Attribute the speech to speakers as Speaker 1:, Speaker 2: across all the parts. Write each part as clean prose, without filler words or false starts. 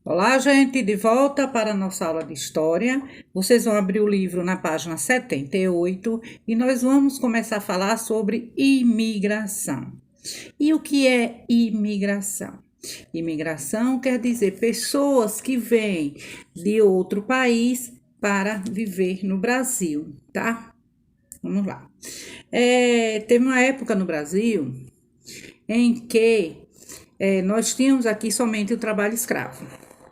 Speaker 1: Olá, gente, de volta para a nossa aula de História. Vocês vão abrir o livro na página 78 e nós vamos começar a falar sobre imigração. E o que é imigração? Imigração quer dizer pessoas que vêm de outro país para viver no Brasil, tá? Vamos lá. Teve uma época no Brasil em que nós tínhamos aqui somente o trabalho escravo.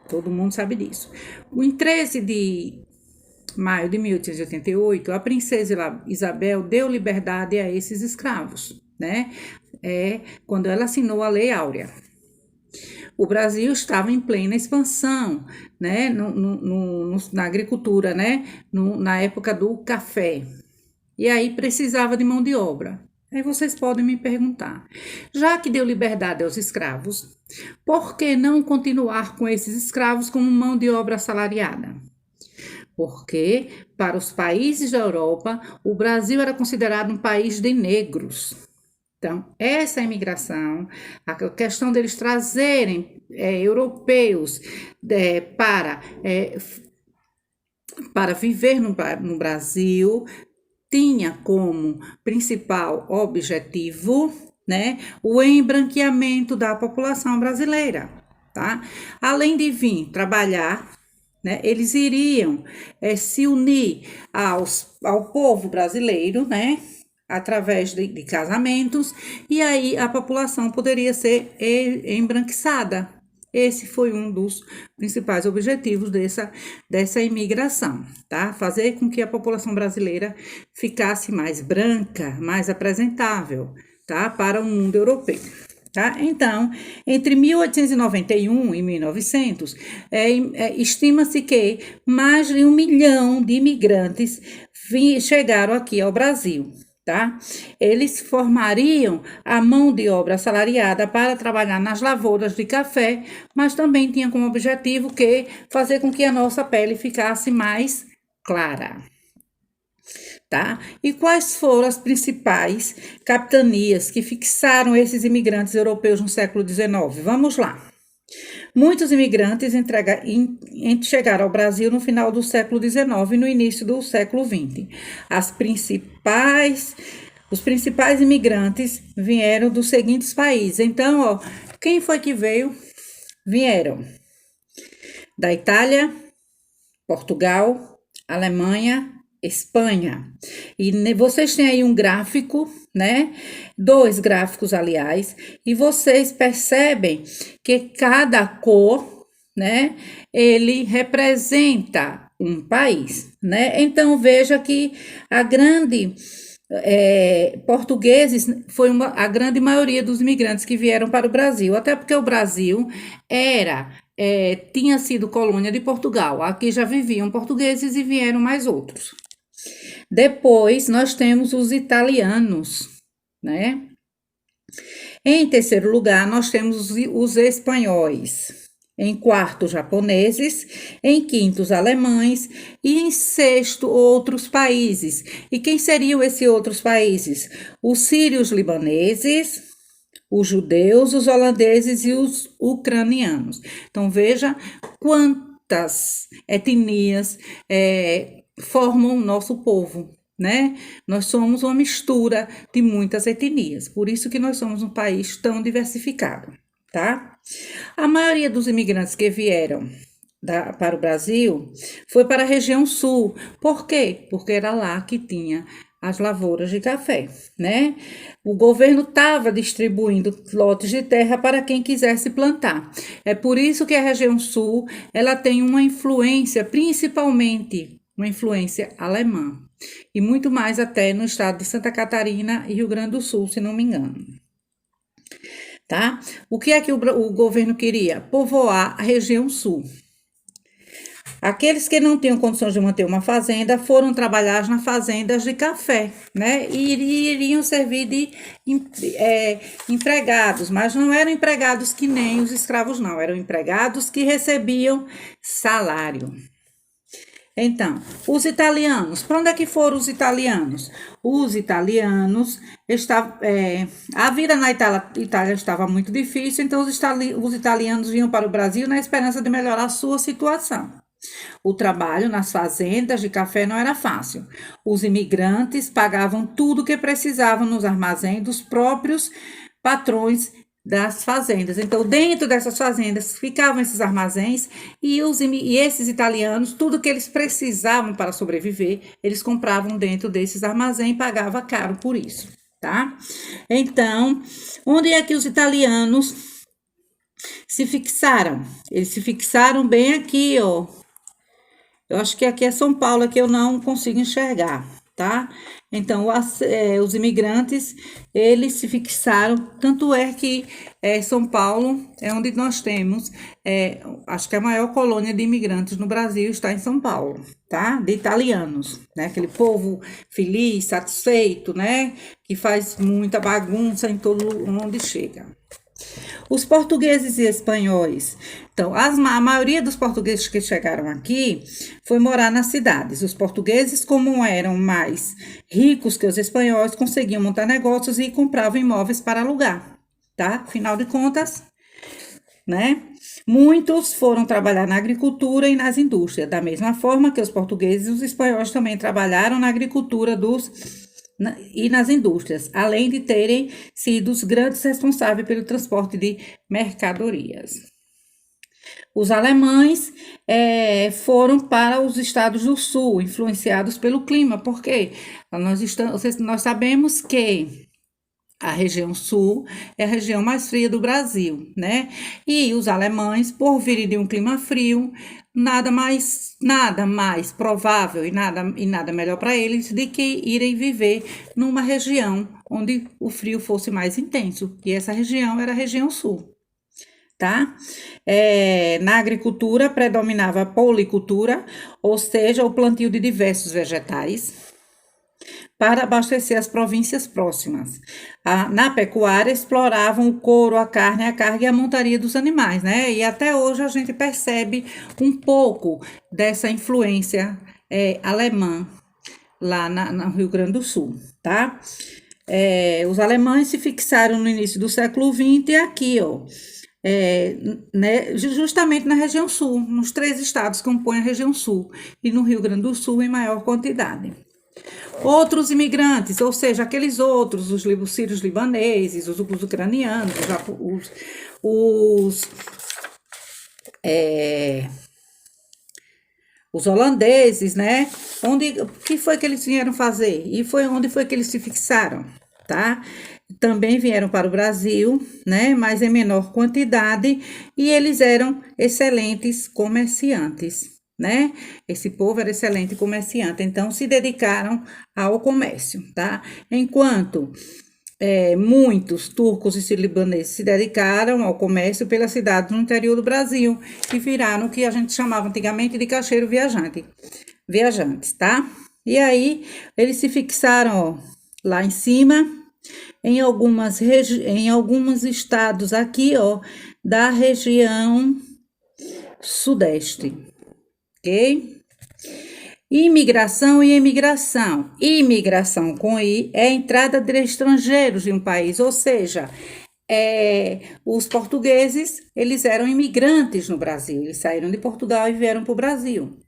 Speaker 1: Todo mundo sabe disso. Em 13 de maio de 1888, a princesa Isabel deu liberdade a esses escravos, né? Quando ela assinou a Lei Áurea. O Brasil estava em plena expansão, né? Na agricultura, né? Na época do café. E aí precisava de mão de obra. Aí vocês podem me perguntar, já que deu liberdade aos escravos, por que não continuar com esses escravos como mão de obra assalariada? Porque, para os países da Europa, o Brasil era considerado um país de negros. Então, essa imigração, a questão deles trazerem europeus para viver no Brasil, tinha como principal objetivo, né, o embranqueamento da população brasileira, tá? Além de vir trabalhar, né, eles iriam se unir ao povo brasileiro, né, através de casamentos, e aí a população poderia ser embranquiçada. Esse foi um dos principais objetivos dessa imigração, tá? Fazer com que a população brasileira ficasse mais branca, mais apresentável, tá? Para o mundo europeu. Tá? Então, entre 1891 e 1900, estima-se que mais de 1 milhão de imigrantes chegaram aqui ao Brasil. Tá? Eles formariam a mão de obra assalariada para trabalhar nas lavouras de café, mas também tinha como objetivo fazer com que a nossa pele ficasse mais clara. Tá? E quais foram as principais capitanias que fixaram esses imigrantes europeus no século XIX? Vamos lá. Muitos imigrantes chegaram ao Brasil no final do século XIX e no início do século XX. Os principais imigrantes vieram dos seguintes países. Então, ó, quem foi que veio? Vieram da Itália, Portugal, Alemanha, Espanha. E vocês têm aí um gráfico, né? 2 gráficos, aliás, e vocês percebem que cada cor, né, ele representa um país, né? Então veja que portugueses foi a grande maioria dos imigrantes que vieram para o Brasil, até porque o Brasil tinha sido colônia de Portugal. Aqui já viviam portugueses e vieram mais outros. Depois, nós temos os italianos, né? Em terceiro lugar, nós temos os espanhóis. Em quarto, japoneses. Em quinto, os alemães. E em sexto, outros países. E quem seriam esses outros países? Os sírios libaneses, os judeus, os holandeses e os ucranianos. Então, veja quantas etnias formam o nosso povo, né? Nós somos uma mistura de muitas etnias, por isso que nós somos um país tão diversificado, tá? A maioria dos imigrantes que vieram para o Brasil foi para a região sul. Por quê? Porque era lá que tinha as lavouras de café, né? O governo estava distribuindo lotes de terra para quem quisesse plantar. É por isso que a região sul, ela tem uma influência, principalmente uma influência alemã, e muito mais até no estado de Santa Catarina e Rio Grande do Sul, se não me engano. Tá? O que é que o governo queria? Povoar a região sul. Aqueles que não tinham condições de manter uma fazenda foram trabalhar nas fazendas de café, né? E iriam servir de empregados, mas não eram empregados que nem os escravos, não. Eram empregados que recebiam salário. Então, os italianos, para onde é que foram os italianos? Os italianos estavam, a vida na Itália estava muito difícil, então os italianos vinham para o Brasil na esperança de melhorar a sua situação. O trabalho nas fazendas de café não era fácil. Os imigrantes pagavam tudo o que precisavam nos armazéns dos próprios patrões das fazendas. Então, dentro dessas fazendas ficavam esses armazéns e esses italianos, tudo que eles precisavam para sobreviver, eles compravam dentro desses armazéns e pagavam caro por isso, tá? Então, onde é que os italianos se fixaram? Eles se fixaram bem aqui, ó. Eu acho que aqui é São Paulo, é que eu não consigo enxergar, tá? Então, os imigrantes, eles se fixaram, tanto é que São Paulo é onde nós temos, acho que a maior colônia de imigrantes no Brasil está em São Paulo, tá? De italianos, né? Aquele povo feliz, satisfeito, né? Que faz muita bagunça em todo onde chega. Os portugueses e espanhóis. Então, a maioria dos portugueses que chegaram aqui foi morar nas cidades. Os portugueses, como eram mais ricos que os espanhóis, conseguiam montar negócios e compravam imóveis para alugar, tá? Afinal de contas, né? Muitos foram trabalhar na agricultura e nas indústrias, da mesma forma que os portugueses e os espanhóis também trabalharam na agricultura e nas indústrias, além de terem sido os grandes responsáveis pelo transporte de mercadorias. Os alemães foram para os estados do sul, influenciados pelo clima, porque nós sabemos que a região sul é a região mais fria do Brasil, né? E os alemães, por virem de um clima frio, nada mais provável e nada melhor para eles do que irem viver numa região onde o frio fosse mais intenso. E essa região era a região sul, tá? Na agricultura predominava a policultura, ou seja, o plantio de diversos vegetais para abastecer as províncias próximas. Na pecuária, exploravam o couro, a carne, a carga e a montaria dos animais, né? E até hoje a gente percebe um pouco dessa influência alemã lá no Rio Grande do Sul, tá? Os alemães se fixaram no início do século XX aqui, ó, né, justamente na região sul, nos 3 estados que compõem a região sul, e no Rio Grande do Sul em maior quantidade. Outros imigrantes, ou seja, aqueles outros, os sírios libaneses, os ucranianos, os holandeses, né? O que foi que eles vieram fazer? E onde foi que eles se fixaram, tá? Também vieram para o Brasil, né? Mas em menor quantidade, e eles eram excelentes comerciantes, né? Esse povo era excelente comerciante, então se dedicaram ao comércio, tá? Enquanto muitos turcos e sírio-libaneses se dedicaram ao comércio pelas cidades no interior do Brasil e viraram o que a gente chamava antigamente de caixeiro viajantes, tá? E aí eles se fixaram, ó, lá em cima, em alguns estados aqui, ó, da região sudeste. Ok? Imigração e emigração. Imigração com I é a entrada de estrangeiros em um país, ou seja, os portugueses, eles eram imigrantes no Brasil, eles saíram de Portugal e vieram para o Brasil.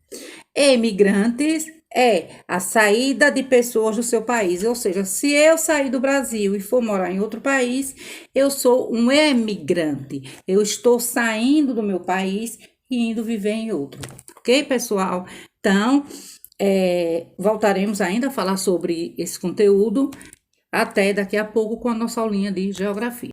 Speaker 1: Emigrantes é a saída de pessoas do seu país, ou seja, se eu sair do Brasil e for morar em outro país, eu sou um emigrante, eu estou saindo do meu país e indo viver em outro. Ok, pessoal? Então, voltaremos ainda a falar sobre esse conteúdo até daqui a pouco com a nossa aulinha de geografia.